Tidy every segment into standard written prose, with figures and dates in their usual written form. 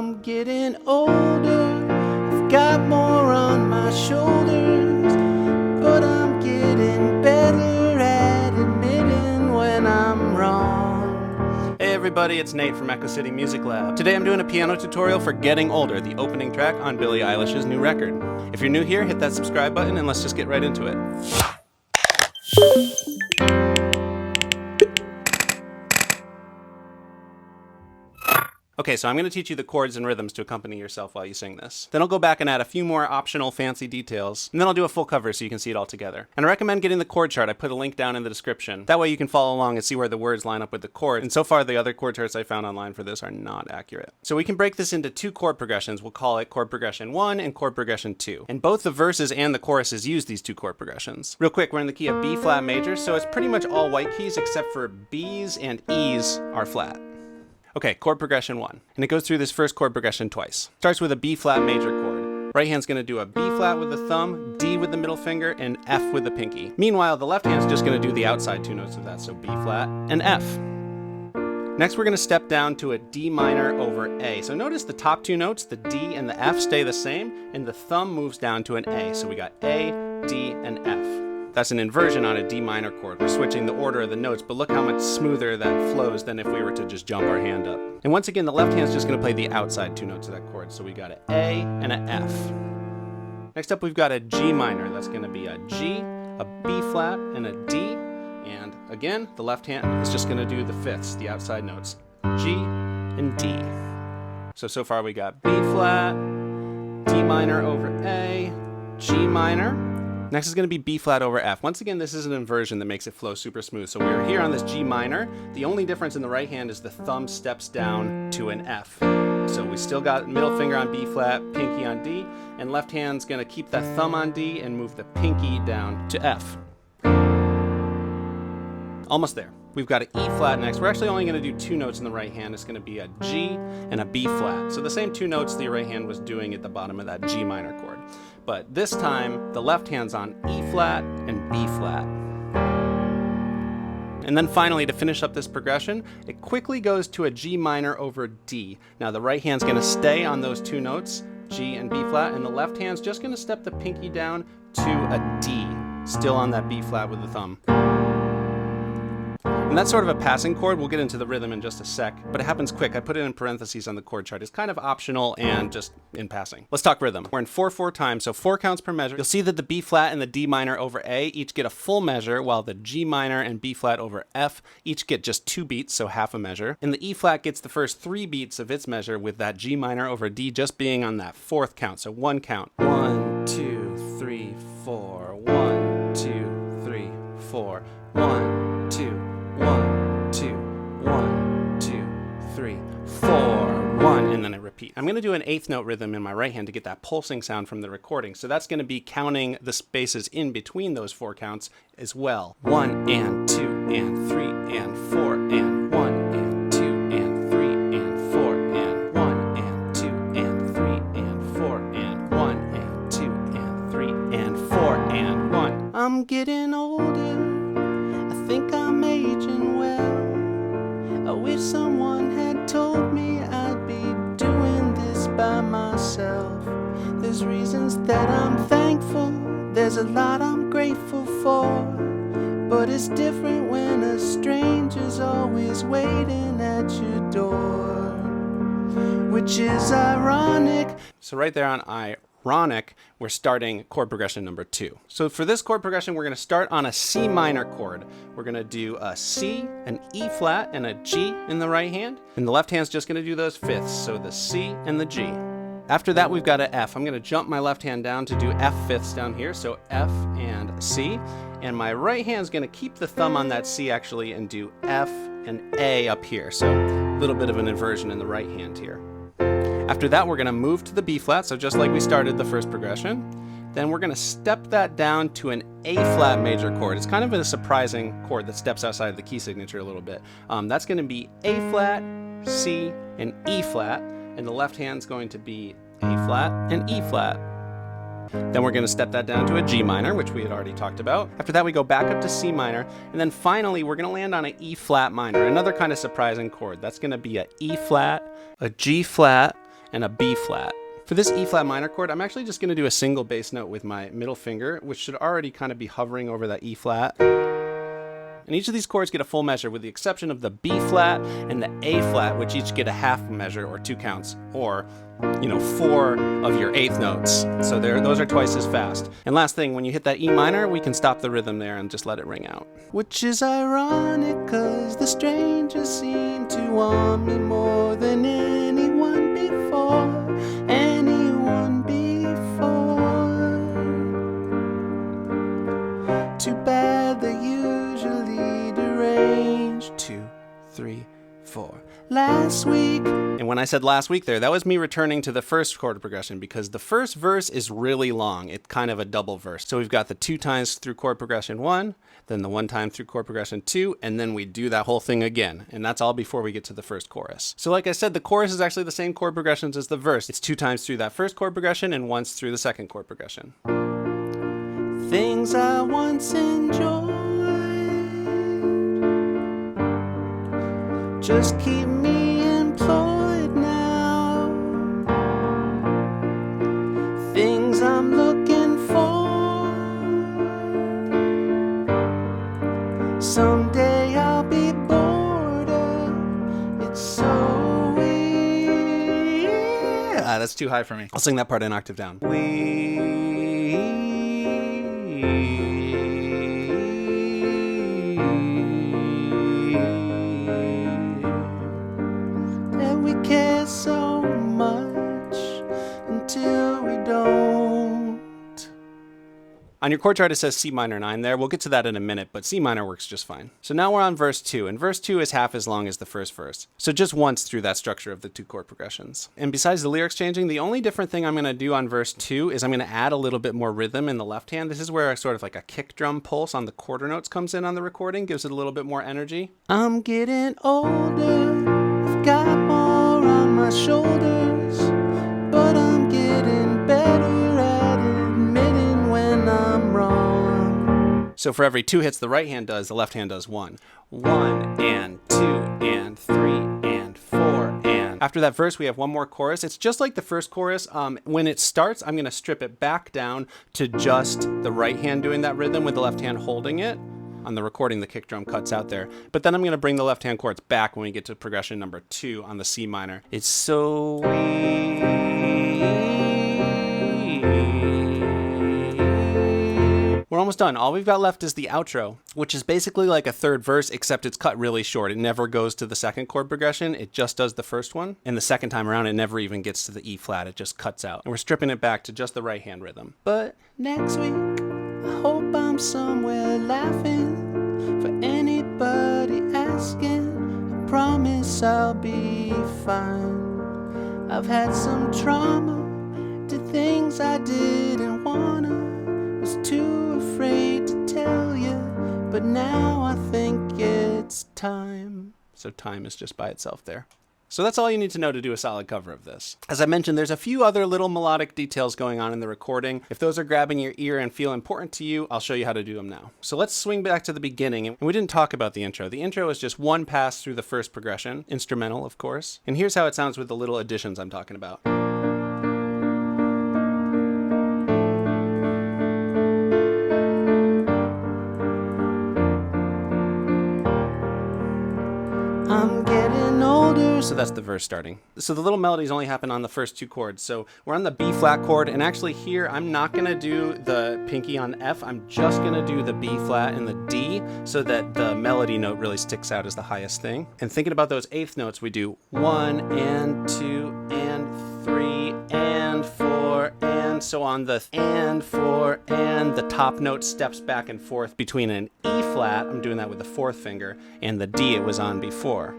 I'm getting older, I've got more on my shoulders, but I'm getting better at admitting when I'm wrong. Hey everybody, it's Nate from Echo City Music Lab. Today I'm doing a piano tutorial for Getting Older, the opening track on Billie Eilish's new record. If you're new here, hit that subscribe button and let's just get right into it. Okay, so I'm going to teach you the chords and rhythms to accompany yourself while you sing this. Then I'll go back and add a few more optional fancy details, and then I'll do a full cover so you can see it all together. And I recommend getting the chord chart. I put a link down in the description. That way you can follow along and see where the words line up with the chord. And so far the other chord charts I found online for this are not accurate. So we can break this into two chord progressions. We'll call it chord progression 1 and chord progression 2. And both the verses and the choruses use these two chord progressions. Real quick, we're in the key of B flat major, so it's pretty much all white keys except for B's and E's are flat. Okay, chord progression 1. And it goes through this first chord progression twice. Starts with a B flat major chord. Right hand's gonna do a B flat with the thumb, D with the middle finger, and F with the pinky. Meanwhile, the left hand's just gonna do the outside two notes of that, so B flat and F. Next, we're gonna step down to a D minor over A. So notice the top two notes, the D and the F, stay the same, and the thumb moves down to an A. So we got A, D, and F. That's an inversion on a D minor chord. We're switching the order of the notes, but look how much smoother that flows than if we were to just jump our hand up. And once again, the left hand's just gonna play the outside two notes of that chord. So we got an A and an F. Next up, we've got a G minor. That's gonna be a G, a B flat, and a D. And again, the left hand is just gonna do the fifths, the outside notes, G and D. So far we got B flat, D minor over A, G minor. Next is going to be B flat over F. Once again, this is an inversion that makes it flow super smooth. So we're here on this G minor. The only difference in the right hand is the thumb steps down to an F. So we still got middle finger on B flat, pinky on D, and left hand's going to keep that thumb on D and move the pinky down to F. Almost there. We've got an E flat next. We're actually only going to do two notes in the right hand. It's going to be a G and a B flat. So the same two notes the right hand was doing at the bottom of that G minor chord. But this time, the left hand's on E flat and B flat. And then finally, to finish up this progression, it quickly goes to a G minor over D. Now the right hand's going to stay on those two notes, G and B flat, and the left hand's just going to step the pinky down to a D, still on that B flat with the thumb. And that's sort of a passing chord. We'll get into the rhythm in just a sec, but it happens quick. I put it in parentheses on the chord chart. It's kind of optional and just in passing. Let's talk rhythm. We're in 4/4 time, so 4 counts per measure. You'll see that the B flat and the D minor over A each get a full measure, while the G minor and B flat over F each get just 2 beats, so half a measure. And the E flat gets the first 3 beats of its measure, with that G minor over D just being on that 4th count, so 1 count. 1, 2, 3, 4. 1, 2, 3, 4. 1, 2. 1, 2, 1, 2, 3, 4, 1, and then I repeat. I'm going to do an 8th note rhythm in my right hand to get that pulsing sound from the recording. So that's going to be counting the spaces in between those 4 counts as well. 1 and 2 and 3 and 4 and 1 and 2 and 3 and 4 and 1 and 2 and 3 and 4 and 1 and 2 and 3 and 4 and 1. I'm getting older. I think I'm aging well. I wish someone had told me I'd be doing this by myself. There's reasons that I'm thankful, there's a lot I'm grateful for, but it's different when a stranger's always waiting at your door, which is ironic. So right there on ironic, we're starting chord progression number 2. So for this chord progression, we're going to start on a C minor chord. We're going to do a C, an E flat, and a G in the right hand. And the left hand's just going to do those fifths, so the C and the G. After that, we've got an F. I'm going to jump my left hand down to do F fifths down here, so F and C. And my right hand's going to keep the thumb on that C actually and do F and A up here. So a little bit of an inversion in the right hand here. After that, we're going to move to the B flat, so just like we started the first progression. Then we're going to step that down to an A flat major chord. It's kind of a surprising chord that steps outside of the key signature a little bit. That's going to be A flat, C, and E flat, and the left hand's going to be A flat and E flat. Then we're going to step that down to a G minor, which we had already talked about. After that, we go back up to C minor, and then finally, we're going to land on an E flat minor, another kind of surprising chord. That's going to be a E flat, a G flat, and a B flat. For this E flat minor chord, I'm actually just going to do a single bass note with my middle finger, which should already kind of be hovering over that E flat. And each of these chords get a full measure with the exception of the B flat and the A flat, which each get a half measure or 2 counts, or 4 of your eighth notes. So those are twice as fast. And last thing, when you hit that E minor, we can stop the rhythm there and just let it ring out. Which is ironic, cause the strangers seem to want me more than anyone before. Anyone before. Too bad they're usually deranged. 2, 3, 4. Last week. And when I said last week there, that was me returning to the first chord progression because the first verse is really long. It's kind of a double verse. So we've got the 2 times through chord progression 1, then the 1 time through chord progression 2, and then we do that whole thing again. And that's all before we get to the first chorus. So like I said, the chorus is actually the same chord progressions as the verse. It's 2 times through that first chord progression and once through the second chord progression. Things I once enjoyed just keep me employed now. Things I'm looking for, someday I'll be bored of. It's so weird. That's too high for me. I'll sing that part an octave down. We care so much until we don't. On your chord chart it says C minor 9 there. We'll get to that in a minute, but C minor works just fine. So now we're on verse 2, and verse 2 is half as long as the first verse. So just once through that structure of the 2 chord progressions. And besides the lyrics changing, the only different thing I'm going to do on verse 2 is I'm going to add a little bit more rhythm in the left hand. This is where sort of like a kick drum pulse on the quarter notes comes in on the recording, gives it a little bit more energy. I'm getting older. I've got more on my shoulders, but I'm getting better at admitting when I'm wrong. So for every 2 hits the right hand does, the left hand does 1. 1 and 2 and 3 and 4 and... After that verse, we have one more chorus. It's just like the first chorus. When it starts, I'm going to strip it back down to just the right hand doing that rhythm with the left hand holding it. On the recording, the kick drum cuts out there. But then I'm going to bring the left hand chords back when we get to progression number 2 on the C minor. It's so weird. We're almost done. All we've got left is the outro, which is basically like a third verse, except it's cut really short. It never goes to the second chord progression. It just does the first one. And the second time around, it never even gets to the E flat. It just cuts out. And we're stripping it back to just the right hand rhythm. But next week, I hope I'm somewhere laughing. For anybody asking, I promise I'll be fine. I've had some trauma, did things I didn't wanna, was too afraid to tell you, but now I think it's time. So time is just by itself there. So that's all you need to know to do a solid cover of this. As I mentioned, there's a few other little melodic details going on in the recording. If those are grabbing your ear and feel important to you, I'll show you how to do them now. So let's swing back to the beginning. And we didn't talk about the intro. The intro is just one pass through the first progression, instrumental, of course. And here's how it sounds with the little additions I'm talking about. I'm getting older. So that's the verse starting. So the little melodies only happen on the first 2 chords. So we're on the B flat chord, and actually here I'm not gonna do the pinky on F. I'm just gonna do the B flat and the D so that the melody note really sticks out as the highest thing. And thinking about those eighth notes, we do 1 and 2 and 3 and 4 and so on. The and 4 and the top note steps back and forth between an E flat, I'm doing that with the 4th finger, and the D it was on before.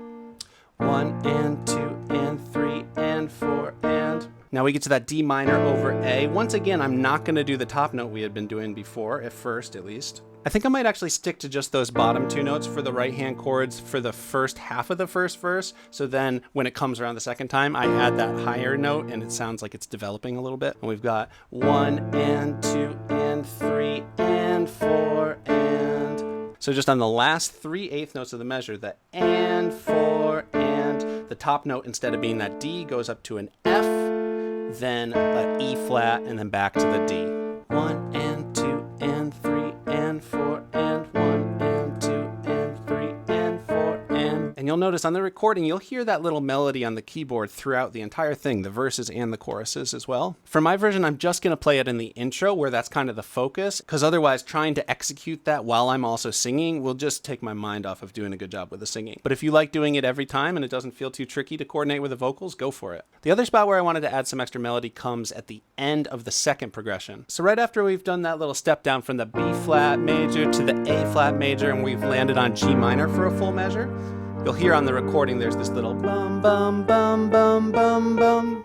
1 and 2 and 3 and 4 and... Now we get to that D minor over A. Once again, I'm not going to do the top note we had been doing before, at first at least. I think I might actually stick to just those bottom 2 notes for the right hand chords for the first half of the first verse. So then when it comes around the second time, I add that higher note and it sounds like it's developing a little bit. And we've got 1 and 2 and 3 and 4 and... So just on the last 3 eighth notes of the measure, the and 4 and the top note, instead of being that D, goes up to an F, then an E flat, and then back to the D. 1 and 2 and 3 and 4 and 1 and 2 and 3 and 4 and you'll notice on the recording you'll hear that little melody on the keyboard throughout the entire thing, the verses and the choruses as well. For my version, I'm just going to play it in the intro where that's kind of the focus, because otherwise trying to execute that while I'm also singing will just take my mind off of doing a good job with the singing. But if you like doing it every time and it doesn't feel too tricky to coordinate with the vocals, go for it. The other spot where I wanted to add some extra melody comes at the end of the second progression. So right after we've done that little step down from the B flat major to the A flat major and we've landed on G minor for a full measure, you'll hear on the recording there's this little bum bum bum bum bum bum.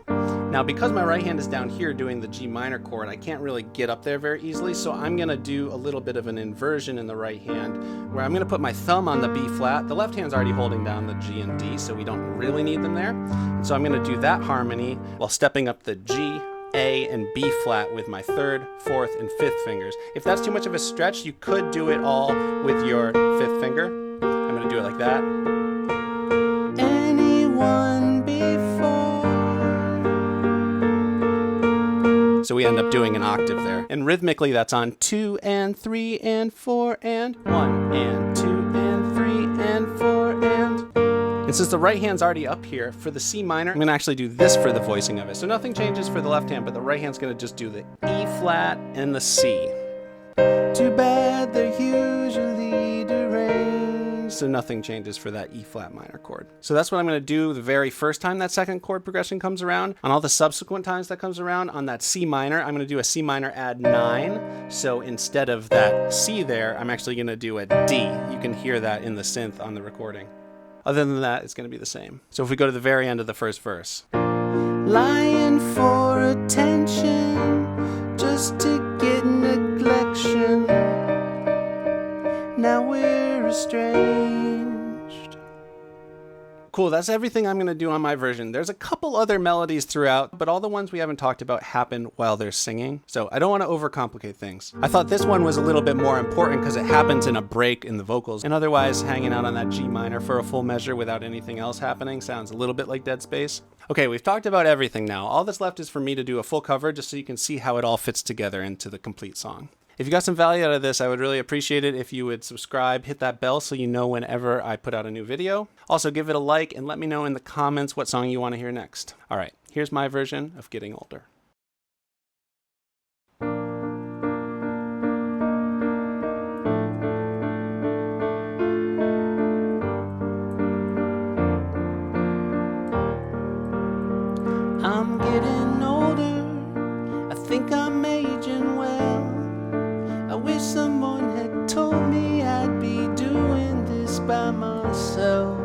Now because my right hand is down here doing the G minor chord, I can't really get up there very easily, so I'm going to do a little bit of an inversion in the right hand where I'm going to put my thumb on the B flat. The left hand's already holding down the G and D, so we don't really need them there. And so I'm going to do that harmony while stepping up the G, A, and B flat with my 3rd, 4th, and 5th fingers. If that's too much of a stretch, you could do it all with your 5th finger. I'm going to do it like that. Anyone before. So we end up doing an octave there. And rhythmically that's on 2 and 3 and 4 and 1 and 2 and 3 and 4 and since the right hand's already up here, for the C minor, I'm going to actually do this for the voicing of it. So nothing changes for the left hand, but the right hand's going to just do the E flat and the C. Too bad they're usually deranged. So nothing changes for that E flat minor chord. So that's what I'm going to do the very first time that second chord progression comes around. On all the subsequent times that comes around, on that C minor, I'm going to do a C minor add 9. So instead of that C there, I'm actually going to do a D. You can hear that in the synth on the recording. Other than that, it's going to be the same. So if we go to the very end of the first verse. Lying for attention, just to get neglection. Now we're estranged. Cool, that's everything I'm going to do on my version. There's a couple other melodies throughout, but all the ones we haven't talked about happen while they're singing. So I don't want to overcomplicate things. I thought this one was a little bit more important because it happens in a break in the vocals. And otherwise, hanging out on that G minor for a full measure without anything else happening sounds a little bit like dead space. Okay, we've talked about everything now. All that's left is for me to do a full cover just so you can see how it all fits together into the complete song. If you got some value out of this, I would really appreciate it if you would subscribe, hit that bell so you know whenever I put out a new video. Also, give it a like and let me know in the comments what song you want to hear next. All right, here's my version of Getting Older. I'm getting older, I think I'm aging well. I wish someone had told me I'd be doing this by myself.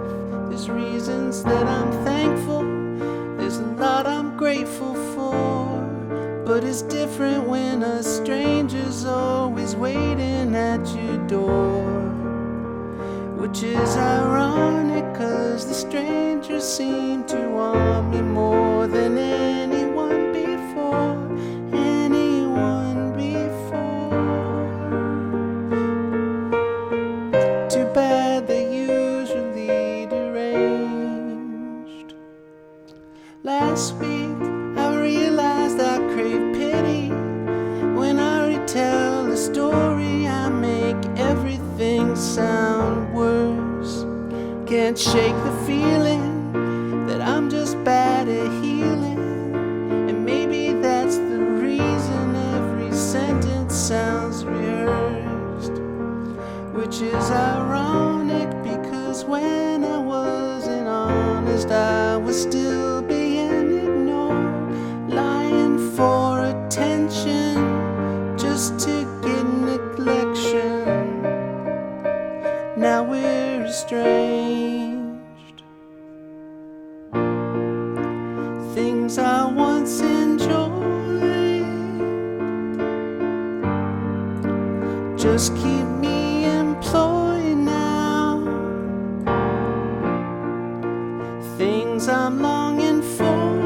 There's reasons that I'm thankful, there's a lot I'm grateful for, but it's different when a stranger's always waiting at your door. Which is ironic, cause the strangers seem to want me more than anyone before. Anyone before. Too bad they're usually deranged. Last week I realized I crave pity. When I retell a story, I make everything sound worse. Can't shake the feeling that I'm just bad at healing, and maybe that's the reason every sentence sounds rehearsed. Which is ironic, because when I wasn't honest, I was still being ignored, lying for attention, just to get neglection. Now we're estranged. Things I once enjoyed just keep me employed now. Things I'm longing for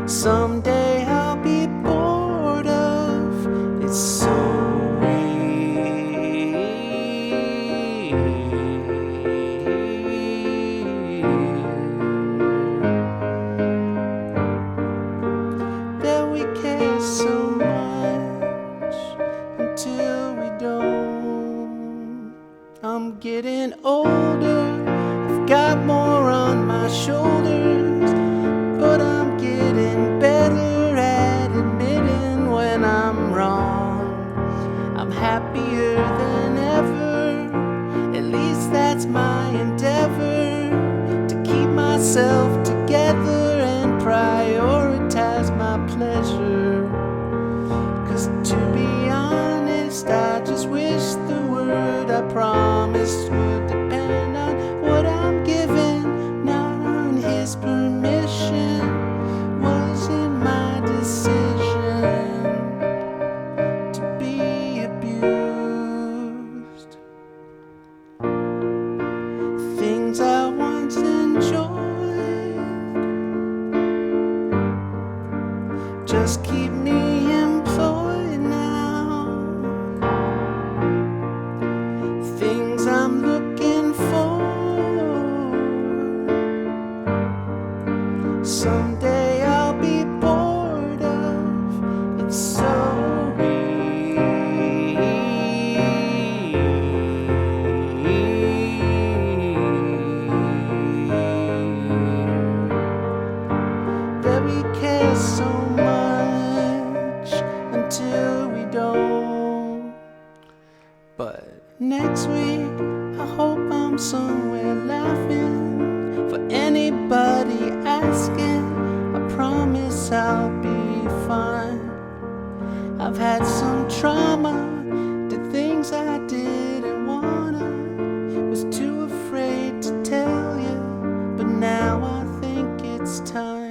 someday I'll be bored of. It's so weird. shoulders, but I'm getting better at admitting when I'm wrong. I'm happier than ever, at least that's my endeavor, to keep myself together and prioritize my pleasure. 'Cause to be honest, I just wish the word I promised would depend on what I'm given, not on his permission. Wasn't my decision to be abused. Things I once enjoyed just keep me employed now. Things I'm looking for, someday I'll be bored of. It's so that we care so much until we don't. But next week, I hope I'm somewhere laughing. For anybody asking, I promise I'll be fine. I've had some trauma, did things I didn't wanna, was too afraid to tell you, but now I think it's time.